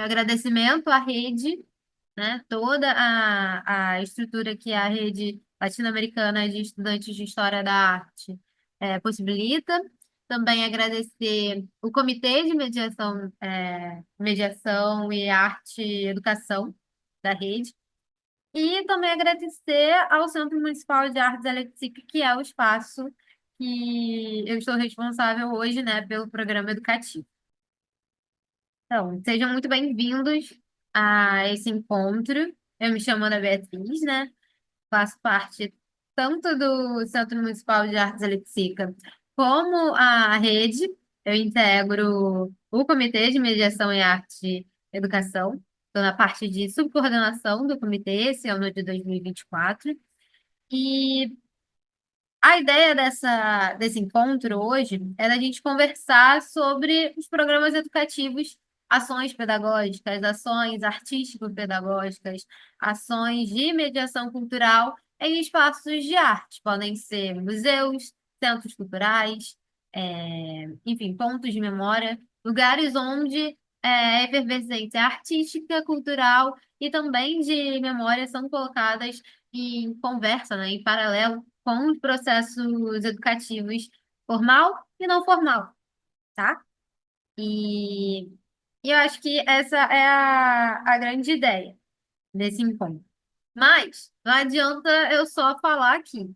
Meu agradecimento à rede, né? Toda a estrutura que a rede latino-americana de estudantes de História da Arte possibilita. Também agradecer o Comitê de Mediação e Arte e Educação da rede. E também agradecer ao Centro Municipal de Artes Eletric, que é o espaço que eu estou responsável hoje, né, pelo programa educativo. Então, sejam muito bem-vindos a esse encontro. Eu me chamo Ana Beatriz, né? Faço parte tanto do Centro Municipal de Artes Eletrica como a rede. Eu integro o Comitê de Mediação e Arte e Educação. Estou na parte de subcoordenação do comitê, esse ano de 2024. E a ideia desse encontro hoje é da gente conversar sobre os programas educativos, ações pedagógicas, ações artístico-pedagógicas, ações de mediação cultural em espaços de arte. Podem ser museus, centros culturais, enfim, pontos de memória, lugares onde efervescência artística, cultural e também de memória são colocadas em conversa, né, em paralelo com os processos educativos formal e não formal, tá? E, e eu acho que essa é a grande ideia desse encontro. Mas não adianta eu só falar aqui.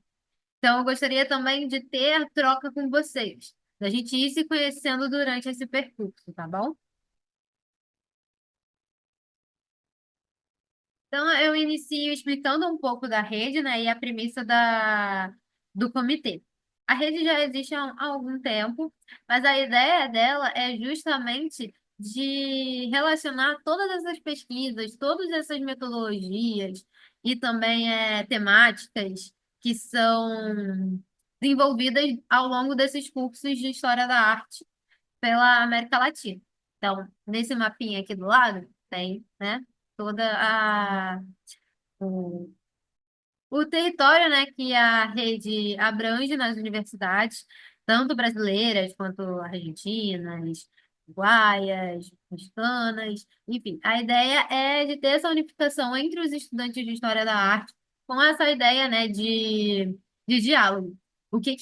Então, eu gostaria também de ter a troca com vocês, da gente ir se conhecendo durante esse percurso, tá bom? Então, eu inicio explicando um pouco da rede, né, e a premissa do comitê. A rede já existe há algum tempo, mas a ideia dela é justamente de relacionar todas essas pesquisas, todas essas metodologias e também temáticas que são desenvolvidas ao longo desses cursos de História da Arte pela América Latina. Então, nesse mapinha aqui do lado, tem, né, toda o, o território, né, que a rede abrange nas universidades, tanto brasileiras quanto argentinas, uruguaias, mexicanas, enfim. A ideia é de ter essa unificação entre os estudantes de História da Arte com essa ideia, né, de diálogo. Que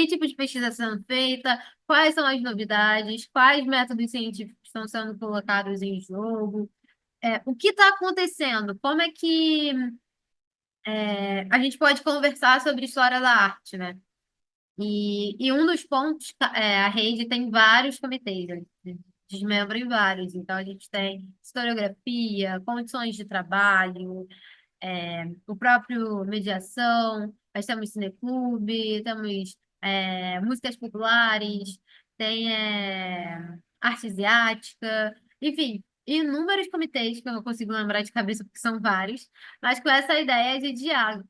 tipo de pesquisa está sendo feita, quais são as novidades, quais métodos científicos estão sendo colocados em jogo, o que está acontecendo, como é que a gente pode conversar sobre história da arte, né? E um dos pontos, a rede tem vários comitês, né? Desmembra em vários. Então, a gente tem historiografia, condições de trabalho, o próprio mediação, nós temos cineclube, temos músicas populares, tem arte asiática, enfim, inúmeros comitês que eu não consigo lembrar de cabeça porque são vários, mas com essa ideia de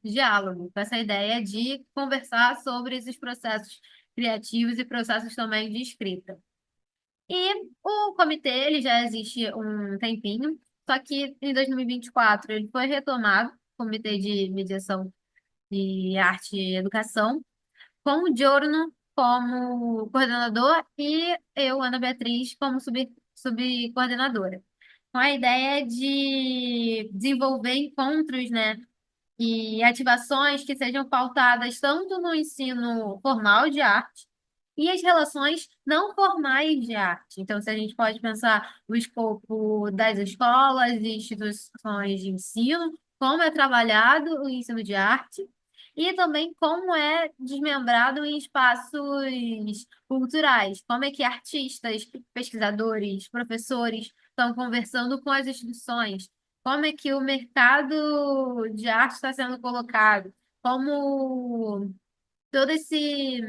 diálogo, com essa ideia de conversar sobre esses processos criativos e processos também de escrita. E o comitê, ele já existe um tempinho, só que em 2024 ele foi retomado, Comitê de Mediação de Arte e Educação, com o Giorno como coordenador e eu, Ana Beatriz, como subcoordenadora. Com a ideia de desenvolver encontros, né, e ativações que sejam pautadas tanto no ensino formal de arte e as relações não formais de arte. Então, se a gente pode pensar o escopo das escolas e instituições de ensino, como é trabalhado o ensino de arte, e também como é desmembrado em espaços culturais, como é que artistas, pesquisadores, professores estão conversando com as instituições, como é que o mercado de arte está sendo colocado, como todo esse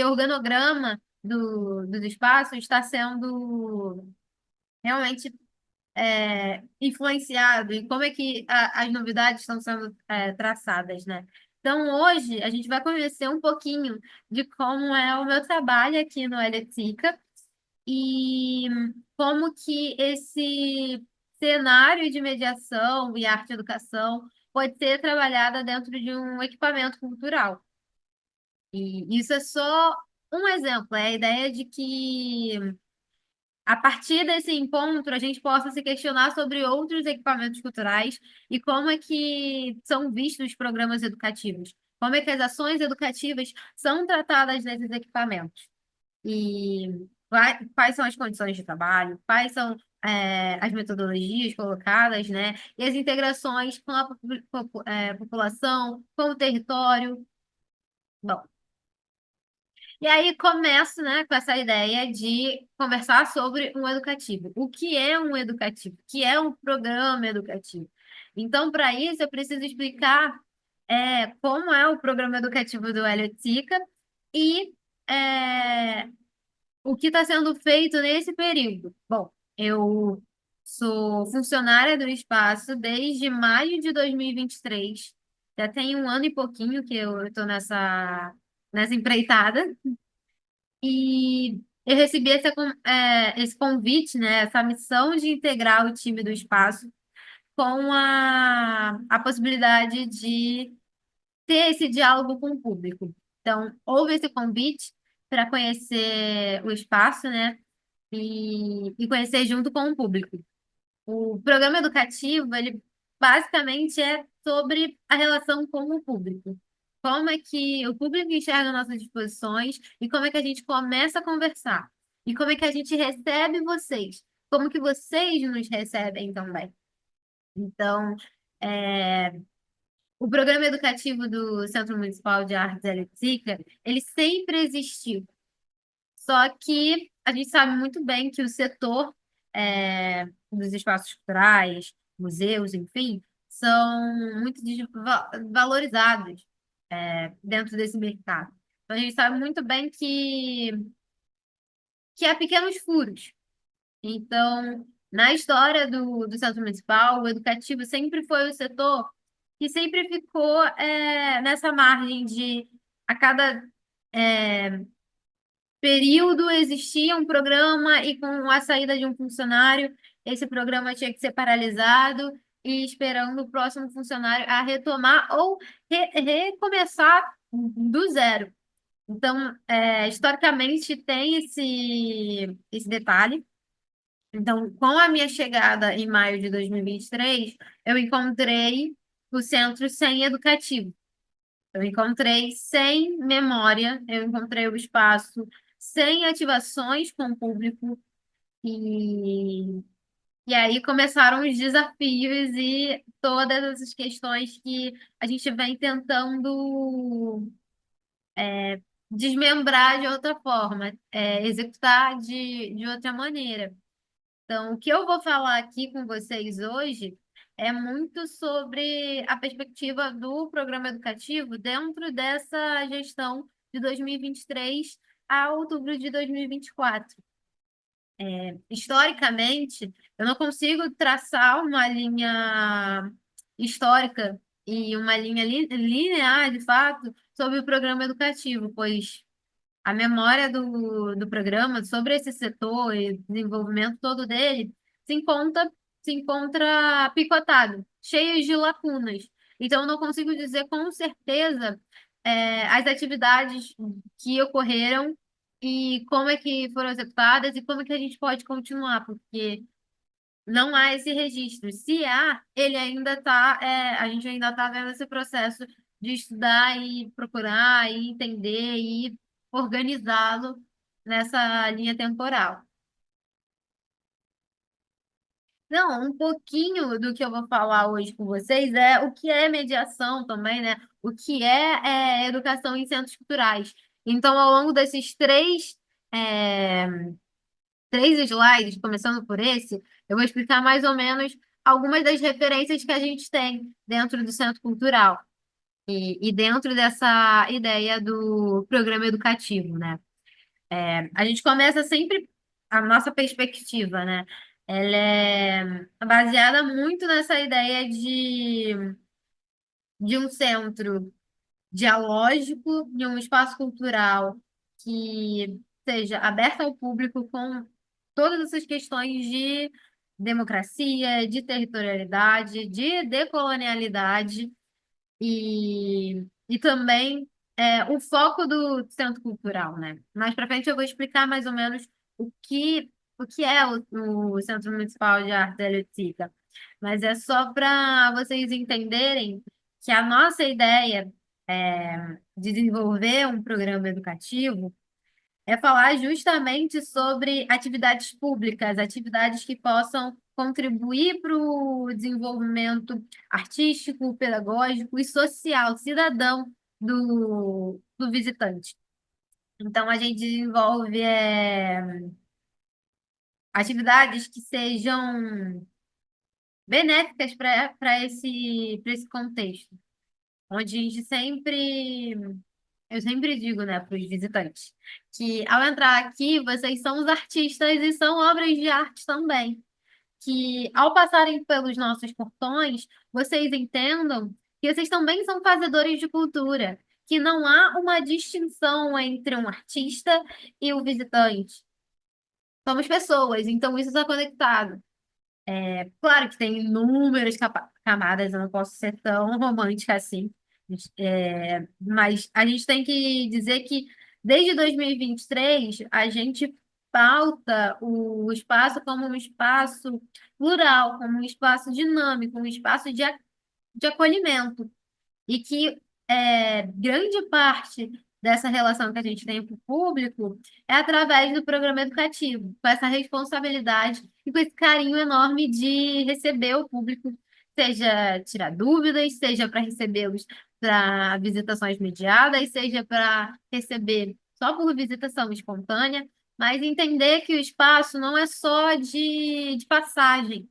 organograma dos espaços está sendo realmente influenciado e como é que as novidades estão sendo traçadas, né? Então, hoje, a gente vai conhecer um pouquinho de como é o meu trabalho aqui no Eletrica e como que esse cenário de mediação e arte e educação pode ser trabalhada dentro de um equipamento cultural. E isso é só um exemplo, é a ideia de que a partir desse encontro, a gente possa se questionar sobre outros equipamentos culturais e como é que são vistos os programas educativos, como é que as ações educativas são tratadas nesses equipamentos. E quais são as condições de trabalho, quais são as metodologias colocadas, né? E as integrações com a população, com o território. Bom, e aí começo, né, com essa ideia de conversar sobre um educativo. O que é um educativo? O que é um programa educativo? Então, para isso, eu preciso explicar como é o programa educativo do Hélio Sica e é, o que está sendo feito nesse período? Bom, eu sou funcionária do espaço desde maio de 2023. Já tem um ano e pouquinho que eu estou nessa empreitada. E eu recebi esse convite, né, essa missão de integrar o time do espaço com a possibilidade de ter esse diálogo com o público. Então, houve esse convite para conhecer o espaço, né? E conhecer junto com o público. O programa educativo, ele basicamente é sobre a relação com o público. Como é que o público enxerga nossas disposições e como é que a gente começa a conversar. E como é que a gente recebe vocês. Como que vocês nos recebem também. Então, é, o programa educativo do Centro Municipal de Artes Eletricas, ele sempre existiu. Só que a gente sabe muito bem que o setor dos espaços culturais, museus, enfim, são muito valorizados dentro desse mercado. Então, a gente sabe muito bem que há pequenos furos. Então, na história do Centro Municipal, o educativo sempre foi o setor que sempre ficou nessa margem de a cada período existia um programa e com a saída de um funcionário, esse programa tinha que ser paralisado e esperando o próximo funcionário a retomar ou recomeçar do zero. Então, historicamente, tem esse detalhe. Então, com a minha chegada em maio de 2023, eu encontrei o centro sem educativo. Eu encontrei sem memória, eu encontrei o espaço sem ativações com o público e, e aí começaram os desafios e todas essas questões que a gente vem tentando desmembrar de outra forma, executar de outra maneira. Então, o que eu vou falar aqui com vocês hoje é muito sobre a perspectiva do programa educativo dentro dessa gestão de 2023 a outubro de 2024. Historicamente, eu não consigo traçar uma linha histórica e uma linha linear, de fato, sobre o programa educativo, pois a memória do programa sobre esse setor e desenvolvimento todo dele se encontra picotado, cheio de lacunas. Então, eu não consigo dizer com certeza as atividades que ocorreram e como é que foram executadas e como é que a gente pode continuar, porque não há esse registro. Se há, ele ainda está, a gente ainda está vendo esse processo de estudar e procurar e entender e organizá-lo nessa linha temporal. Não, um pouquinho do que eu vou falar hoje com vocês é o que é mediação também, né? O que é educação em centros culturais. Então, ao longo desses três slides, começando por esse, eu vou explicar mais ou menos algumas das referências que a gente tem dentro do Centro Cultural e dentro dessa ideia do programa educativo, né? A gente começa sempre a nossa perspectiva, né? Ela é baseada muito nessa ideia de um centro dialógico, de um espaço cultural que seja aberto ao público com todas essas questões de democracia, de territorialidade, de decolonialidade e também o foco do centro cultural, né? Mais para frente eu vou explicar mais ou menos o que o que é o Centro Municipal de Arte da Eletricica, mas é só para vocês entenderem que a nossa ideia é desenvolver um programa educativo é falar justamente sobre atividades públicas, atividades que possam contribuir para o desenvolvimento artístico, pedagógico e social, cidadão do visitante. Então, a gente desenvolve atividades que sejam benéficas para esse contexto, onde a gente sempre, eu sempre digo, né, para os visitantes, que ao entrar aqui, vocês são os artistas e são obras de arte também. Que ao passarem pelos nossos portões, vocês entendam que vocês também são fazedores de cultura, que não há uma distinção entre um artista e o visitante. Somos pessoas, então isso está conectado. Claro que tem inúmeras camadas, eu não posso ser tão romântica assim. Mas a gente tem que dizer que desde 2023 a gente pauta o espaço como um espaço plural, como um espaço dinâmico, um espaço de acolhimento. E que grande parte dessa relação que a gente tem com o público é através do programa educativo, com essa responsabilidade e com esse carinho enorme de receber o público, seja tirar dúvidas, seja para recebê-los para visitações mediadas, seja para receber só por visitação espontânea, mas entender que o espaço não é só de passagem.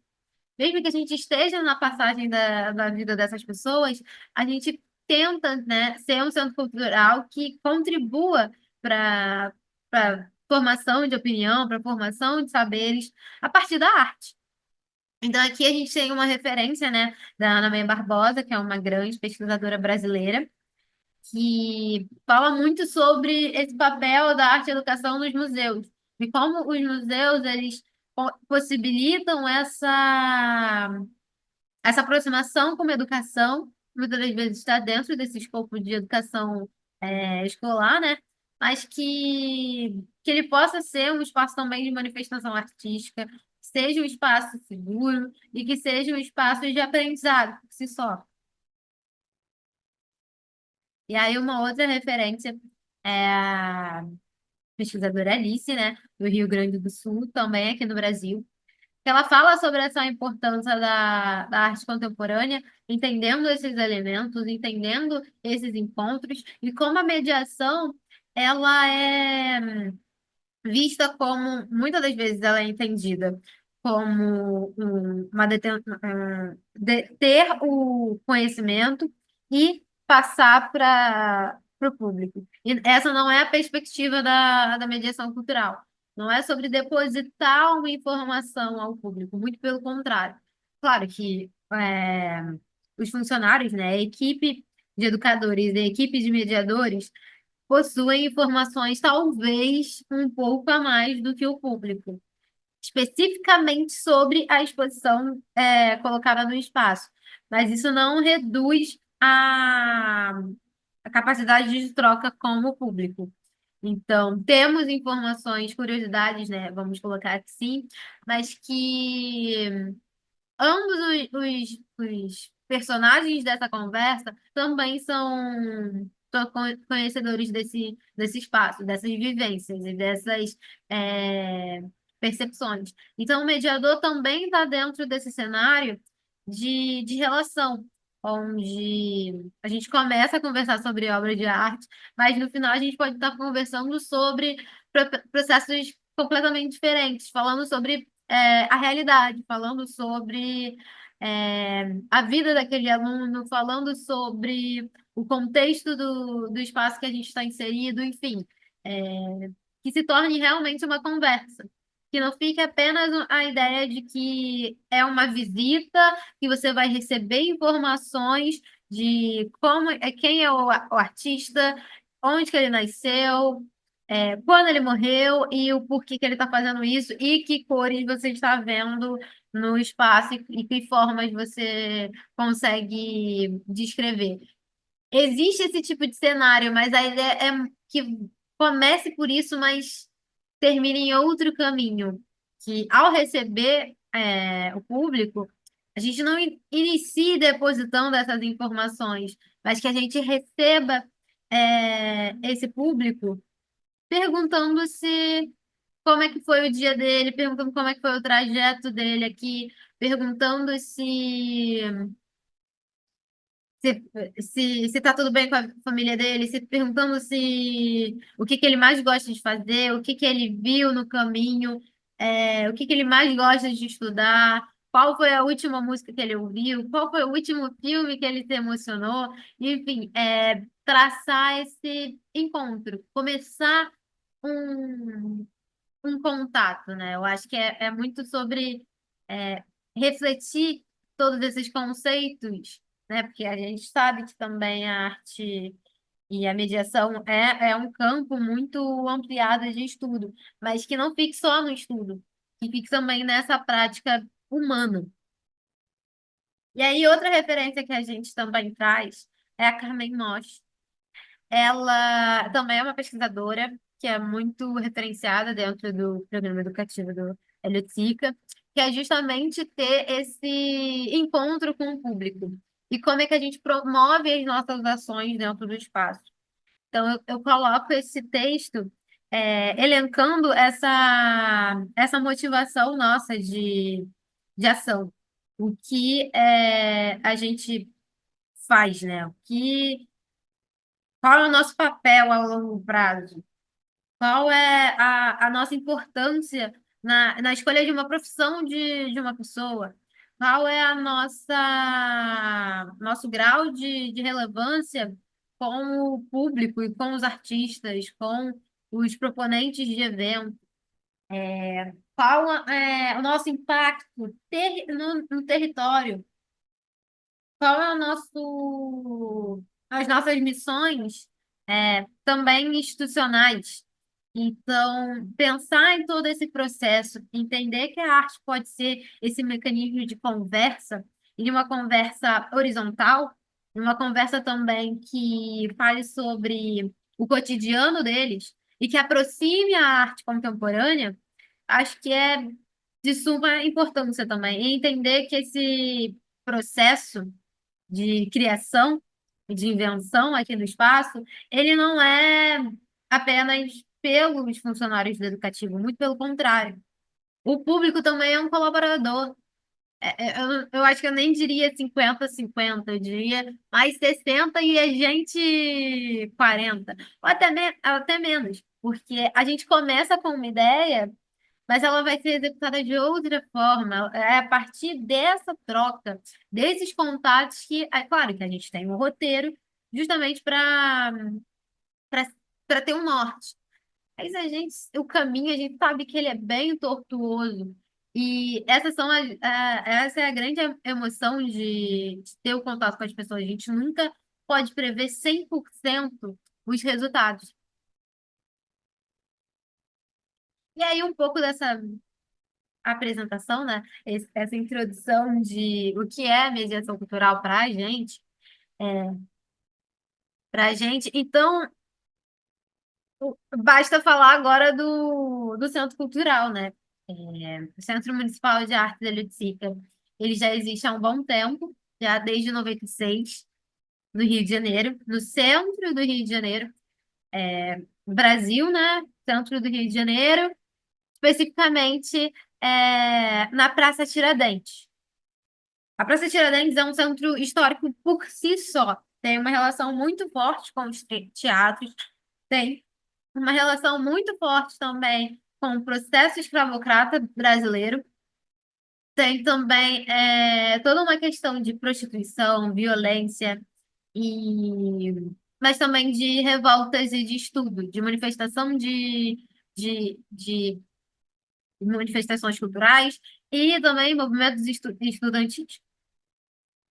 Mesmo que a gente esteja na passagem da vida dessas pessoas, a gente tenta, né, ser um centro cultural que contribua para formação de opinião, para formação de saberes a partir da arte. Então, aqui a gente tem uma referência, né, da Ana Meia Barbosa, que é uma grande pesquisadora brasileira, que fala muito sobre esse papel da arte e educação nos museus, e como os museus, eles possibilitam essa aproximação com a educação, muitas das vezes está dentro desse escopo de educação escolar, né? Mas que ele possa ser um espaço também de manifestação artística, seja um espaço seguro e que seja um espaço de aprendizado por si só. E aí, uma outra referência é a pesquisadora Alice, né, do Rio Grande do Sul, também aqui no Brasil, que ela fala sobre essa importância da arte contemporânea, entendendo esses elementos, entendendo esses encontros e como a mediação ela é vista como, muitas das vezes, ela é entendida como ter o conhecimento e passar para o público. E essa não é a perspectiva da mediação cultural. Não é sobre depositar uma informação ao público, muito pelo contrário. Claro que os funcionários, né, a equipe de educadores, a equipe de mediadores, possuem informações talvez um pouco a mais do que o público, especificamente sobre a exposição colocada no espaço. Mas isso não reduz a capacidade de troca com o público. Então, temos informações, curiosidades, né? Vamos colocar assim, mas que ambos os personagens dessa conversa também são conhecedores desse espaço, dessas vivências e dessas é, percepções. Então, o mediador também está dentro desse cenário de relação, onde a gente começa a conversar sobre obra de arte, mas no final a gente pode estar conversando sobre processos completamente diferentes, falando sobre a realidade, falando sobre a vida daquele aluno, falando sobre o contexto do espaço que a gente está inserido, enfim, que se torne realmente uma conversa. Que não fique apenas a ideia de que é uma visita, que você vai receber informações de quem é o artista, onde que ele nasceu, quando ele morreu e o porquê que ele está fazendo isso e que cores você está vendo no espaço e que formas você consegue descrever. Existe esse tipo de cenário, mas a ideia é que comece por isso, mas termine em outro caminho, que ao receber o público, a gente não inicie depositando essas informações, mas que a gente receba esse público perguntando se como é que foi o dia dele, perguntando como é que foi o trajeto dele aqui, perguntando se tá tudo bem com a família dele, se perguntando se o que que ele mais gosta de fazer, o que que ele viu no caminho, o que que ele mais gosta de estudar, qual foi a última música que ele ouviu, qual foi o último filme que ele se emocionou, enfim, traçar esse encontro, começar um, um contato, né? Eu acho que é muito sobre é, refletir todos esses conceitos, né? Porque a gente sabe que também a arte e a mediação é um campo muito ampliado de estudo, mas que não fique só no estudo, que fique também nessa prática humana. E aí, outra referência que a gente também traz é a Carmen Mosch. Ela também é uma pesquisadora que é muito referenciada dentro do programa educativo do Eleutica, que é justamente ter esse encontro com o público. E como é que a gente promove as nossas ações dentro do espaço. Então, eu coloco esse texto elencando essa motivação nossa de ação. O que a gente faz, né? Qual é o nosso papel ao longo prazo? Qual é a nossa importância na escolha de uma profissão de uma pessoa? Qual é a nosso grau de relevância com o público e com os artistas, com os proponentes de evento? Qual é o nosso impacto no território? Qual é as nossas missões também institucionais? Então, pensar em todo esse processo, entender que a arte pode ser esse mecanismo de conversa, e de uma conversa horizontal, uma conversa também que fale sobre o cotidiano deles e que aproxime a arte contemporânea, acho que é de suma importância também. E entender que esse processo de criação e de invenção aqui no espaço, ele não é apenas pelos funcionários do educativo, muito pelo contrário. O público também é um colaborador. Eu acho que eu nem diria 50-50, eu diria mais 60 e a gente 40, ou até menos, porque a gente começa com uma ideia, mas ela vai ser executada de outra forma. É a partir dessa troca, desses contatos que, é claro que a gente tem um roteiro, justamente para ter um norte. Mas o caminho, a gente sabe que ele é bem tortuoso. E essa é a grande emoção de ter o contato com as pessoas. A gente nunca pode prever 100% os resultados. E aí, um pouco dessa apresentação, né? Essa introdução de o que é mediação cultural para a gente, Então, basta falar agora do Centro Cultural, né? O Centro Municipal de Arte da Lutsica, ele já existe há um bom tempo, já desde 96, no Rio de Janeiro, no centro do Rio de Janeiro, Brasil, né? Centro do Rio de Janeiro, especificamente na Praça Tiradentes. A Praça Tiradentes é um centro histórico por si só. Tem uma relação muito forte com os teatros, tem uma relação muito forte também com o processo escravocrata brasileiro. Tem também toda uma questão de prostituição, violência, e... mas também de revoltas e de estudo, de manifestação de manifestações culturais e também movimentos estudantis.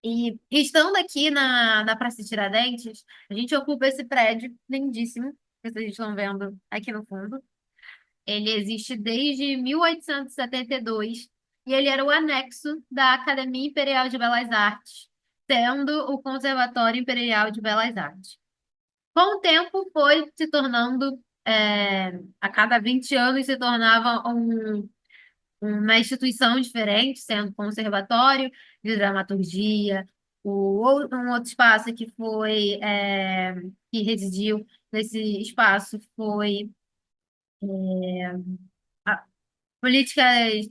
E estando aqui na Praça Tiradentes, a gente ocupa esse prédio lindíssimo, que vocês estão vendo aqui no fundo. Ele existe desde 1872 e ele era o anexo da Academia Imperial de Belas Artes, sendo o Conservatório Imperial de Belas Artes. Com o tempo, foi se tornando, a cada 20 anos, se tornava uma instituição diferente, sendo conservatório de dramaturgia, um outro espaço que foi, que residiu nesse espaço foi a- políticas,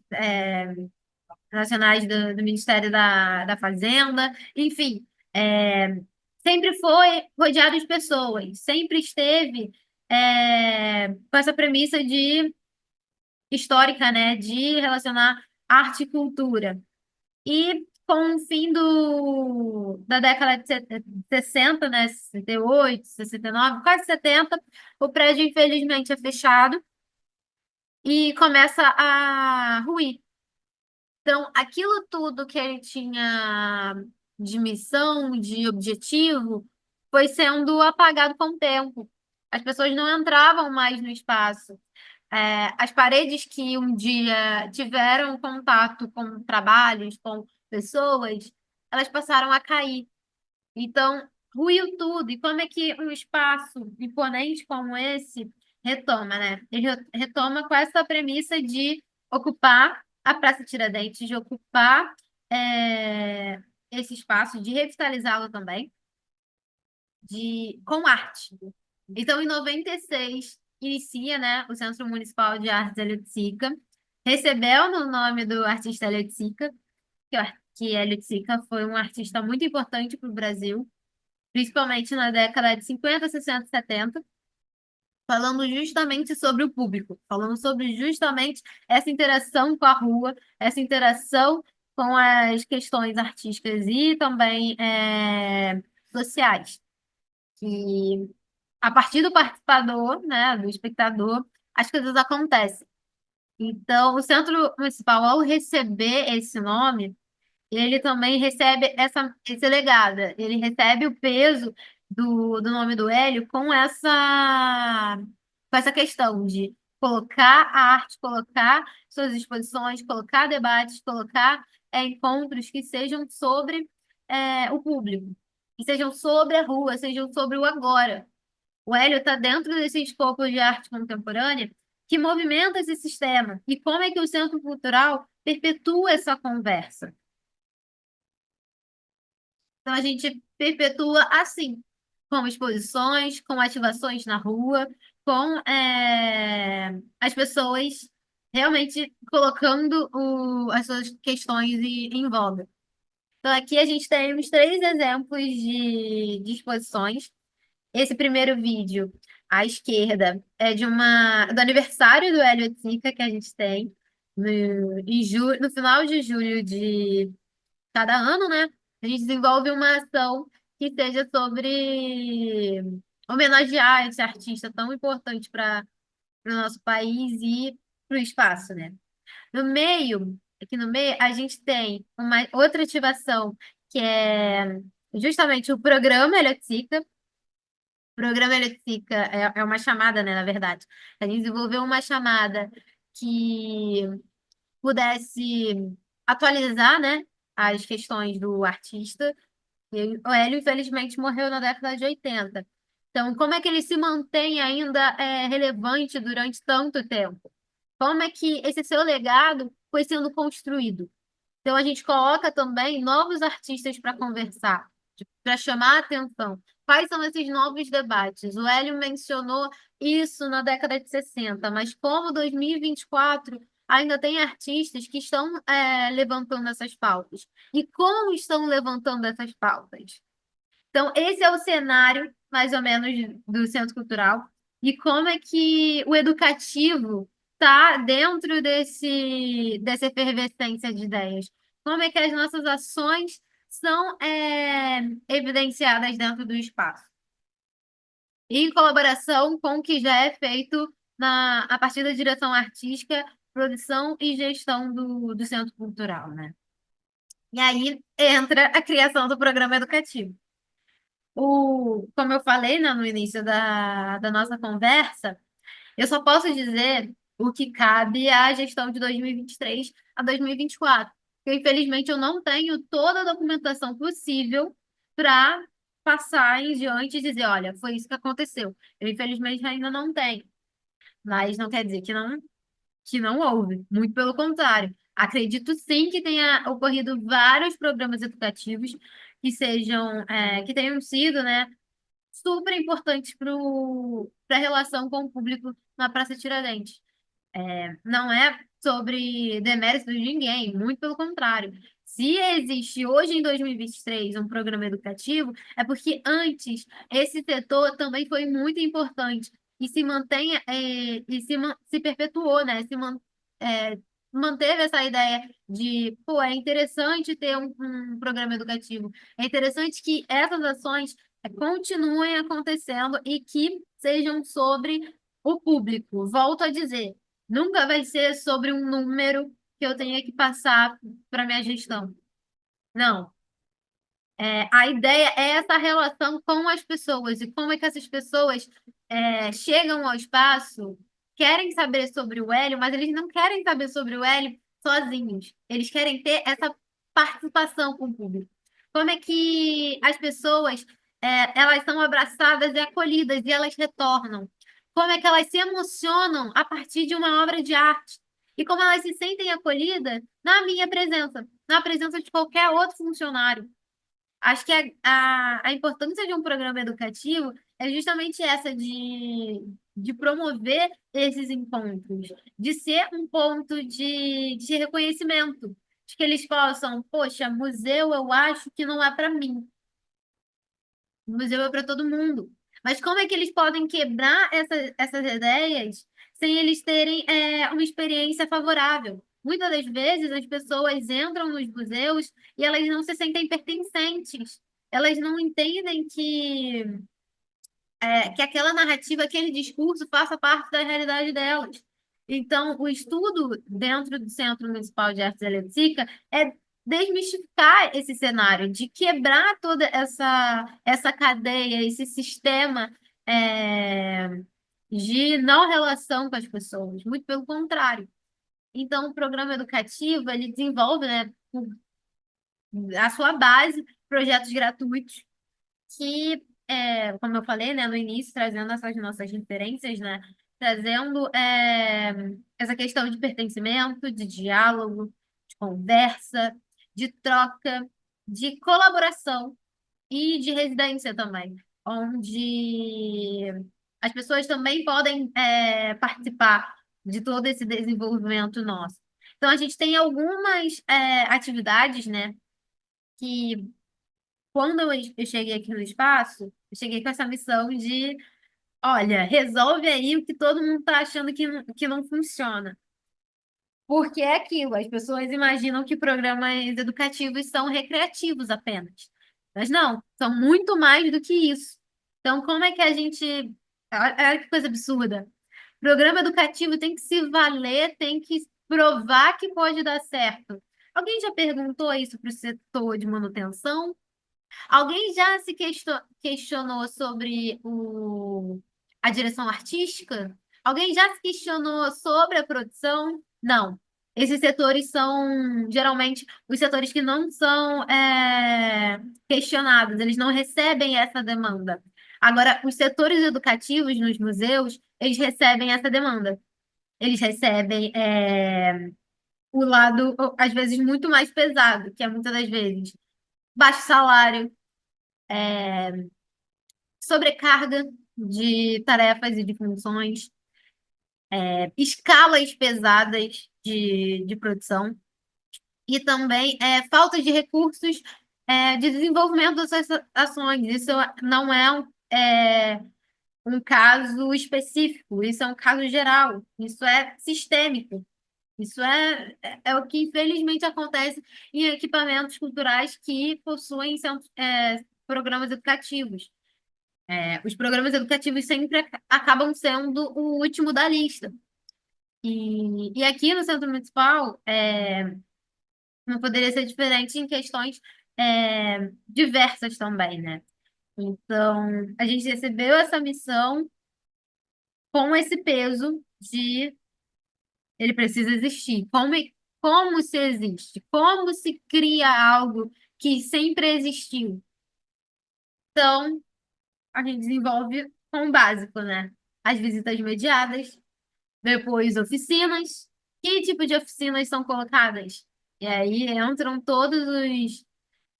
nacionais do Ministério da Fazenda, enfim, sempre foi rodeado de pessoas, sempre esteve, com essa premissa de histórica, né, de relacionar arte e cultura. E com o fim da década de 60, né, 68, 69, quase 70, o prédio infelizmente é fechado e começa a ruir. Então, aquilo tudo que ele tinha de missão, de objetivo, foi sendo apagado com o tempo. As pessoas não entravam mais no espaço. As paredes que um dia tiveram contato com trabalhos, com pessoas, elas passaram a cair. Então, ruiu tudo. E como é que um espaço imponente como esse retoma, né? Ele retoma com essa premissa de ocupar a Praça Tiradentes, de ocupar, esse espaço, de revitalizá-lo também, com arte. Então, em 96, inicia, né, o Centro Municipal de Artes Hélio de Sica, recebeu no nome do artista Hélio de Sica, que Hélio de Sica foi um artista muito importante para o Brasil, principalmente na década de 50, 60, 70, falando justamente sobre o público, falando sobre justamente essa interação com a rua, essa interação com as questões artísticas e também, sociais, que a partir do participador, né, do espectador, as coisas acontecem. Então, o Centro Municipal, ao receber esse nome, ele também recebe esse legado, ele recebe o peso do nome do Hélio com essa questão de colocar a arte, colocar suas exposições, colocar debates, colocar, encontros que sejam sobre, o público, que sejam sobre a rua, sejam sobre o agora. O Hélio está dentro desse escopo de arte contemporânea que movimenta esse sistema. E como é que o Centro Cultural perpetua essa conversa? Então, a gente perpetua assim, com exposições, com ativações na rua, com, as pessoas realmente colocando as suas questões em voga. Então, aqui a gente tem uns três exemplos de exposições. Esse primeiro vídeo, à esquerda, é do aniversário do Hélio Oiticica que a gente tem no final de julho de cada ano, né? A gente desenvolve uma ação que seja sobre homenagear esse artista tão importante para o nosso país e para o espaço, né? No meio, aqui no meio, a gente tem uma outra ativação que é justamente o programa Eletrica. O programa Eletrica é uma chamada, né, na verdade. A gente desenvolveu uma chamada que pudesse atualizar, né, as questões do artista. E o Hélio, infelizmente, morreu na década de 80. Então, como é que ele se mantém ainda, relevante durante tanto tempo? Como é que esse seu legado foi sendo construído? Então, a gente coloca também novos artistas para conversar, para chamar a atenção. Quais são esses novos debates? O Hélio mencionou isso na década de 60, mas como 2024 ainda tem artistas que estão, levantando essas pautas? E como estão levantando essas pautas? Então, esse é o cenário, mais ou menos, do Centro Cultural. E como é que o educativo está dentro dessa efervescência de ideias? Como é que as nossas ações são, evidenciadas dentro do espaço? Em colaboração com o que já é feito a partir da direção artística, produção e gestão do Centro Cultural, né? E aí entra a criação do programa educativo. Como eu falei, né, no início da nossa conversa, eu só posso dizer o que cabe à gestão de 2023 a 2024. Porque, infelizmente, eu não tenho toda a documentação possível para passar em diante e dizer, olha, foi isso que aconteceu. Eu, infelizmente, ainda não tenho. Mas não quer dizer que não. que não houve, muito pelo contrário. Acredito sim que tenha ocorrido vários programas educativos que sejam, que tenham sido, né, super importantes para a relação com o público na Praça Tiradentes. Não é sobre demérito de ninguém, muito pelo contrário. Se existe hoje em 2023 um programa educativo, é porque antes esse setor também foi muito importante e se mantém, se perpetuou, né? É, manteve essa ideia de, pô, é interessante ter um programa educativo. É interessante que essas ações continuem acontecendo e que sejam sobre o público. Volto a dizer. Nunca vai ser sobre um número que eu tenha que passar para minha gestão. Não. A ideia é essa relação com as pessoas e como é que essas pessoas chegam ao espaço, querem saber sobre o Hélio, mas eles não querem saber sobre o Hélio sozinhos. Eles querem ter essa participação com o público. Como é que as pessoas elas são abraçadas e acolhidas e elas retornam? Como é que elas se emocionam a partir de uma obra de arte? E como elas se sentem acolhidas na minha presença, na presença de qualquer outro funcionário. Acho que a importância de um programa educativo é justamente essa de promover esses encontros, de ser um ponto de reconhecimento, de que eles possam, poxa, museu eu acho que não é para mim, museu é para todo mundo. Mas como é que eles podem quebrar essas ideias sem eles terem uma experiência favorável? Muitas das vezes as pessoas entram nos museus e elas não se sentem pertencentes. Elas não entendem que aquela narrativa, aquele discurso faça parte da realidade delas. Então, o estudo dentro do Centro Municipal de Artes e Eletrônica é desmistificar esse cenário, de quebrar toda essa cadeia, esse sistema é, de não relação com as pessoas, muito pelo contrário. Então, o programa educativo, ele desenvolve, né, a sua base, projetos gratuitos, que, como eu falei, né, no início, trazendo essas nossas referências, né, trazendo essa questão de pertencimento, de diálogo, de conversa, de troca, de colaboração e de residência também, onde as pessoas também podem participar de todo esse desenvolvimento nosso. Então, a gente tem algumas atividades, né, que quando eu cheguei aqui no espaço, eu cheguei com essa missão de, olha, resolve aí o que todo mundo está achando que não funciona. Porque é aquilo, as pessoas imaginam que programas educativos são recreativos apenas. Mas não, são muito mais do que isso. Então, como é que a gente. Olha que coisa absurda. Programa educativo tem que se valer, tem que provar que pode dar certo. Alguém já perguntou isso para o setor de manutenção? Alguém já se questionou sobre a direção artística? Alguém já se questionou sobre a produção? Não. Esses setores são geralmente os setores que não são questionados, eles não recebem essa demanda. Agora, os setores educativos nos museus, eles recebem essa demanda. Eles recebem o lado, às vezes, muito mais pesado, que é muitas das vezes baixo salário, sobrecarga de tarefas e de funções, escalas pesadas de produção e também falta de recursos de desenvolvimento dessas ações. Isso não é um caso específico, isso é um caso geral, isso é sistêmico. Isso é o que infelizmente acontece em equipamentos culturais que possuem programas educativos. Os programas educativos sempre acabam sendo o último da lista. E aqui no Centro Municipal, não poderia ser diferente em questões diversas também, né? Então, a gente recebeu essa missão com esse peso de ele precisa existir. Como se existe? Como se cria algo que sempre existiu? Então, a gente desenvolve com o básico, né? As visitas mediadas, depois oficinas, Que tipo de oficinas são colocadas? E aí entram todos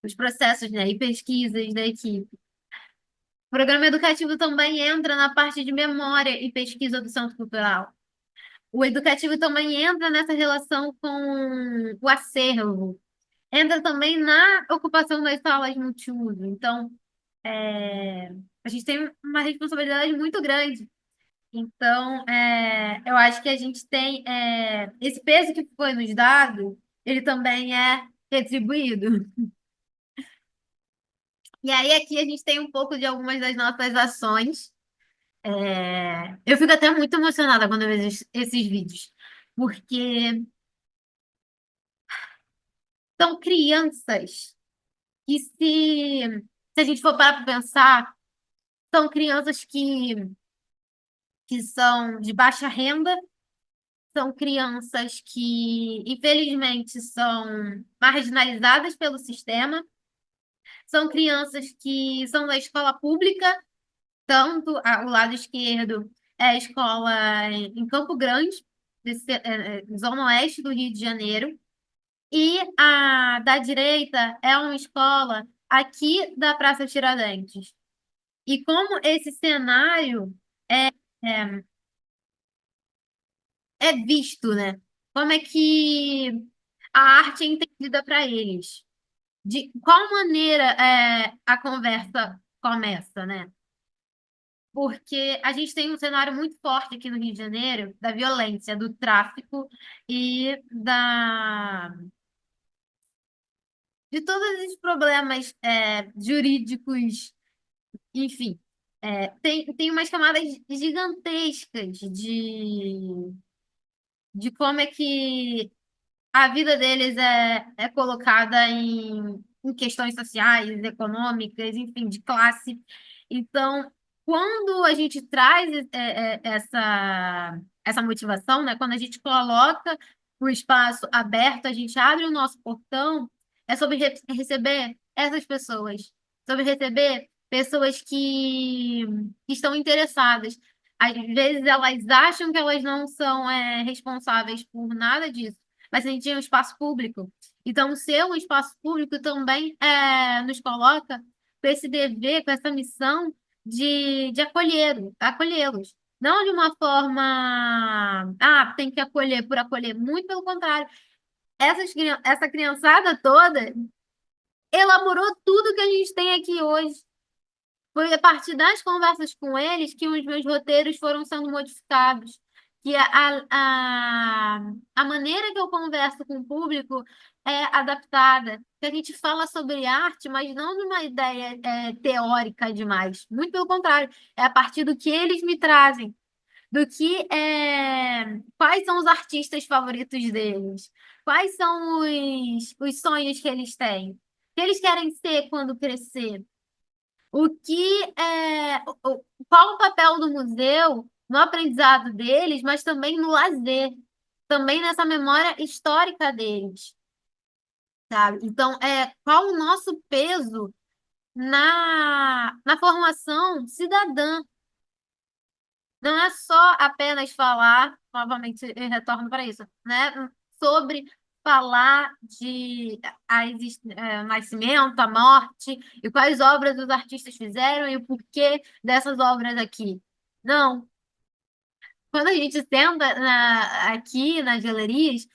os processos, né, e pesquisas da equipe. O programa educativo também entra na parte de memória e pesquisa do Centro Cultural. O educativo também entra nessa relação com o acervo. Entra também na ocupação das salas multiuso. Então, é, a gente tem uma responsabilidade muito grande. Então, eu acho que a gente tem esse peso que foi nos dado, ele também é retribuído. E aí aqui a gente tem um pouco de algumas das nossas ações. Eu fico até muito emocionada quando eu vejo esses vídeos, porque são crianças que se a gente for parar para pensar, são crianças que são de baixa renda, são crianças que, infelizmente, são marginalizadas pelo sistema, são crianças que são da escola pública, tanto o lado esquerdo é a escola em Campo Grande, zona oeste do Rio de Janeiro, e a da direita é uma escola aqui da Praça Tiradentes. E como esse cenário é, é visto, né? Como é que a arte é entendida para eles? De qual maneira a conversa começa, né? Porque a gente tem um cenário muito forte aqui no Rio de Janeiro da violência, do tráfico e de todos esses problemas jurídicos, enfim. Tem umas camadas gigantescas de como é que a vida deles é colocada em questões sociais, econômicas, enfim, de classe. Então, quando a gente traz essa motivação, né, quando a gente coloca o espaço aberto, a gente abre o nosso portão, é sobre receber essas pessoas, sobre receber pessoas que estão interessadas. Às vezes elas acham que elas não são responsáveis por nada disso, mas a gente tem um espaço público. Então, ser um espaço público também nos coloca com esse dever, com essa missão de acolhê-los. Não de uma forma, tem que acolher por acolher. Muito pelo contrário. Essa criançada toda elaborou tudo que a gente tem aqui hoje. Foi a partir das conversas com eles que os meus roteiros foram sendo modificados. Que a maneira que eu converso com o público é adaptada. Que a gente fala sobre arte, mas não numa ideia teórica demais. Muito pelo contrário, é a partir do que eles me trazem. Do que quais são os artistas favoritos deles? Quais são os sonhos que eles têm? O que eles querem ser quando crescer? O que qual o papel do museu no aprendizado deles, mas também no lazer, também nessa memória histórica deles, sabe? Então, qual o nosso peso na formação cidadã? Não é só apenas falar, novamente eu retorno para isso, né? Sobre falar de nascimento, a morte, e quais obras os artistas fizeram e o porquê dessas obras aqui. Não. Quando a gente senta aqui nas galerias,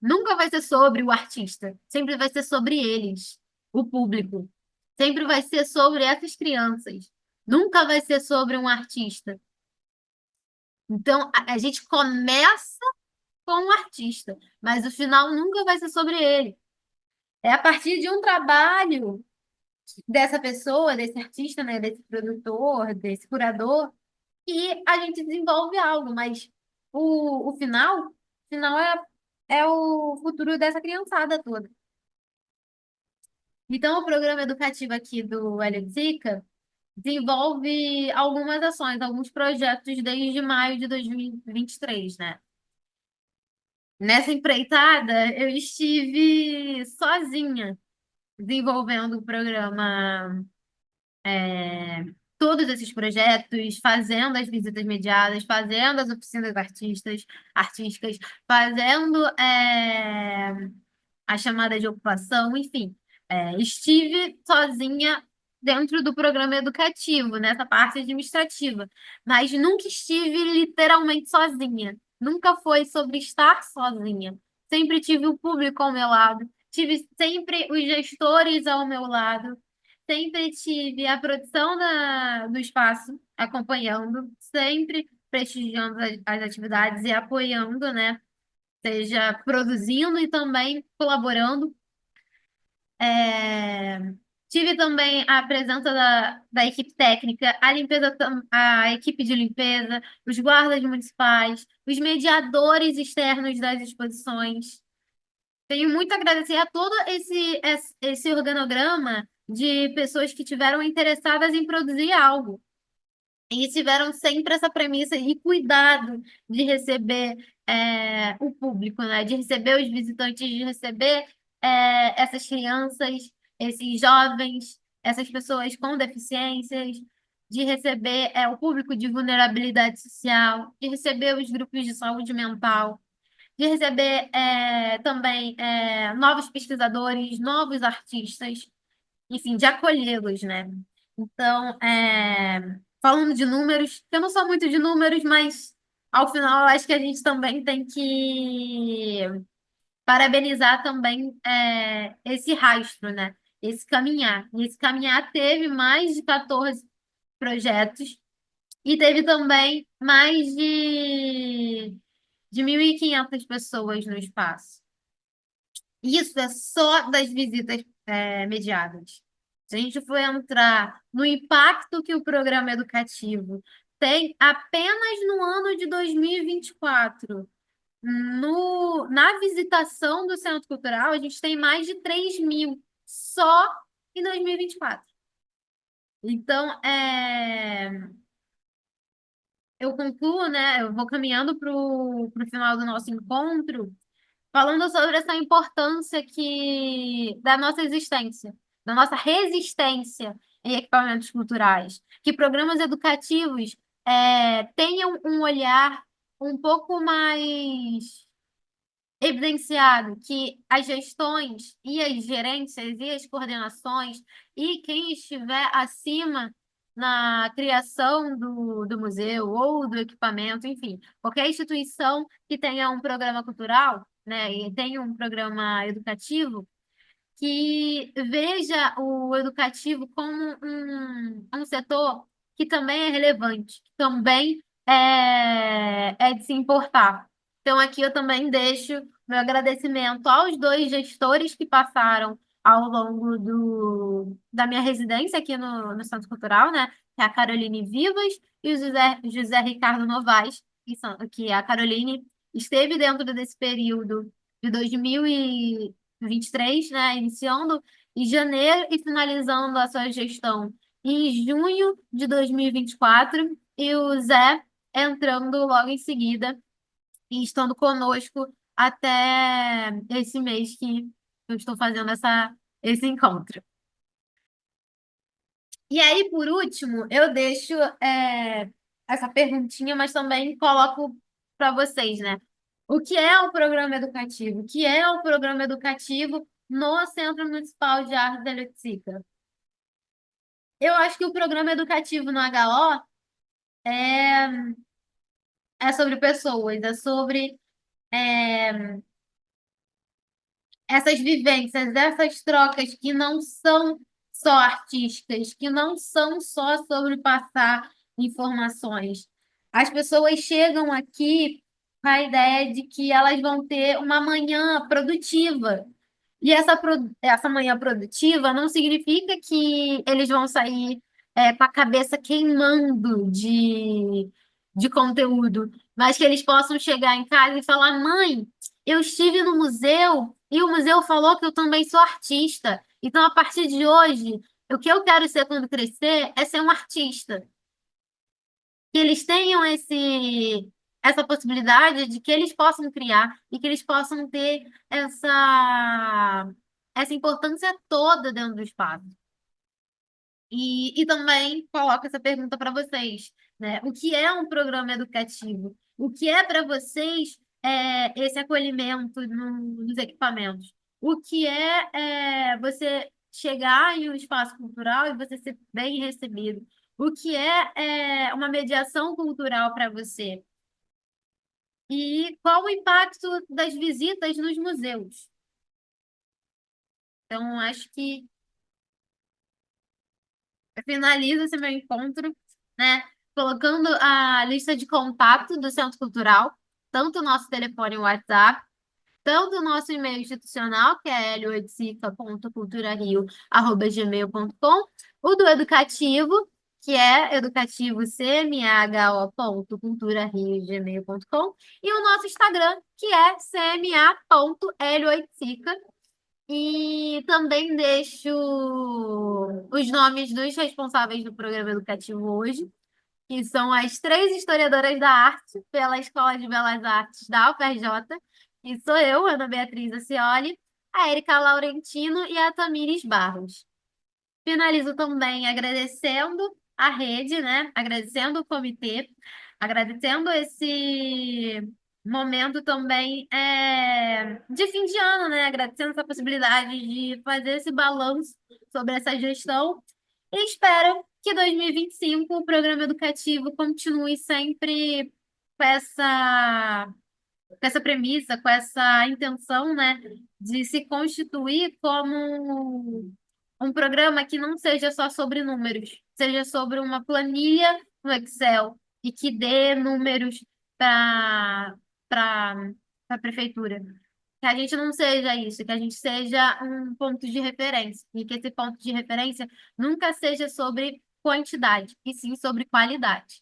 nunca vai ser sobre o artista, sempre vai ser sobre eles, o público. Sempre vai ser sobre essas crianças. Nunca vai ser sobre um artista. Então, a gente começa com o artista, mas o final nunca vai ser sobre ele. É a partir de um trabalho dessa pessoa, desse artista, né, desse produtor, desse curador, que a gente desenvolve algo, mas o final é o futuro dessa criançada toda. Então, o programa educativo aqui do Hélio Zica desenvolve algumas ações, alguns projetos desde maio de 2023, né? Nessa empreitada, eu estive sozinha desenvolvendo o programa todos esses projetos, fazendo as visitas mediadas, fazendo as oficinas artísticas, fazendo a chamada de ocupação, enfim. Estive sozinha dentro do programa educativo, nessa parte administrativa, mas nunca estive literalmente sozinha. Nunca foi sobre estar sozinha. Sempre tive o público ao meu lado, tive sempre os gestores ao meu lado, sempre tive a produção do espaço acompanhando, sempre prestigiando as atividades e apoiando, né? Seja produzindo e também colaborando. É, Tive também a presença da equipe técnica, a equipe de limpeza, os guardas municipais, os mediadores externos das exposições. Tenho muito a agradecer a todo esse organograma de pessoas que tiveram interessadas em produzir algo. E tiveram sempre essa premissa e cuidado de receber o público, né? De receber os visitantes, de receber essas crianças, esses jovens, essas pessoas com deficiências, de receber o público de vulnerabilidade social, de receber os grupos de saúde mental, de receber também novos pesquisadores, novos artistas, enfim, de acolhê-los, né? Então, falando de números, eu não sou muito de números, mas ao final eu acho que a gente também tem que parabenizar também esse rastro, né? Esse caminhar. E esse caminhar teve mais de 14 projetos e teve também mais de 1.500 pessoas no espaço. Isso é só das visitas mediadas. Se a gente for entrar no impacto que o programa educativo tem apenas no ano de 2024, na visitação do Centro Cultural, a gente tem mais de 3.000 só em 2024. Então, eu concluo, né? Eu vou caminhando para o final do nosso encontro falando sobre essa importância da nossa existência, da nossa resistência em equipamentos culturais, que programas educativos tenham um olhar um pouco mais evidenciado, que as gestões e as gerências e as coordenações e quem estiver acima na criação do museu ou do equipamento, enfim, qualquer instituição que tenha um programa cultural, né, e tenha um programa educativo, que veja o educativo como um setor que também é relevante, que também é de se importar. Então, aqui eu também deixo meu agradecimento aos dois gestores que passaram ao longo da minha residência aqui no Centro Cultural, né? Que é a Caroline Vivas e o José Ricardo Novaes, que a Caroline esteve dentro desse período de 2023, né? Iniciando em janeiro e finalizando a sua gestão em junho de 2024, e o Zé entrando logo em seguida e estando conosco até esse mês que eu estou fazendo esse encontro. E aí, por último, eu deixo essa perguntinha, mas também coloco para vocês, né? O que é o programa educativo? O que é o programa educativo no Centro Municipal de Artes da Leipzig? Eu acho que o programa educativo no HO é, é sobre pessoas, é sobre essas vivências, essas trocas que não são só artísticas, que não são só sobre passar informações. As pessoas chegam aqui com a ideia de que elas vão ter uma manhã produtiva. E essa manhã produtiva não significa que eles vão sair com a cabeça queimando de conteúdo, mas que eles possam chegar em casa e falar: mãe, eu estive no museu e o museu falou que eu também sou artista. Então, a partir de hoje, o que eu quero ser quando crescer é ser um artista. Que eles tenham essa possibilidade de que eles possam criar e que eles possam ter essa importância toda dentro do espaço. E também coloco essa pergunta para vocês, né? O que é um programa educativo? O que é para vocês esse acolhimento nos equipamentos? O que é você chegar em um espaço cultural e você ser bem recebido? O que é uma mediação cultural para você? E qual o impacto das visitas nos museus? Então, acho que eu finalizo esse meu encontro, né, colocando a lista de contato do Centro Cultural, tanto o nosso telefone e WhatsApp, tanto o nosso e-mail institucional, que é l8cica.culturario@gmail.com, o do educativo, que é educativocmo.culturario@gmail.com, e o nosso Instagram, que é cma.l8cica. E também deixo os nomes dos responsáveis do programa educativo hoje, que são as três historiadoras da arte pela Escola de Belas Artes da UFRJ, que sou eu, Ana Beatriz Acioli, a Erika Laurentino e a Tamires Barros. Finalizo também agradecendo a rede, né? Agradecendo o comitê, agradecendo esse momento também de fim de ano, né? Agradecendo essa possibilidade de fazer esse balanço sobre essa gestão e espero que 2025 o programa educativo continue sempre com essa premissa, com essa intenção, né, de se constituir como um programa que não seja só sobre números, seja sobre uma planilha no Excel e que dê números para a prefeitura. Que a gente não seja isso, que a gente seja um ponto de referência, e que esse ponto de referência nunca seja sobre quantidade, e sim sobre qualidade.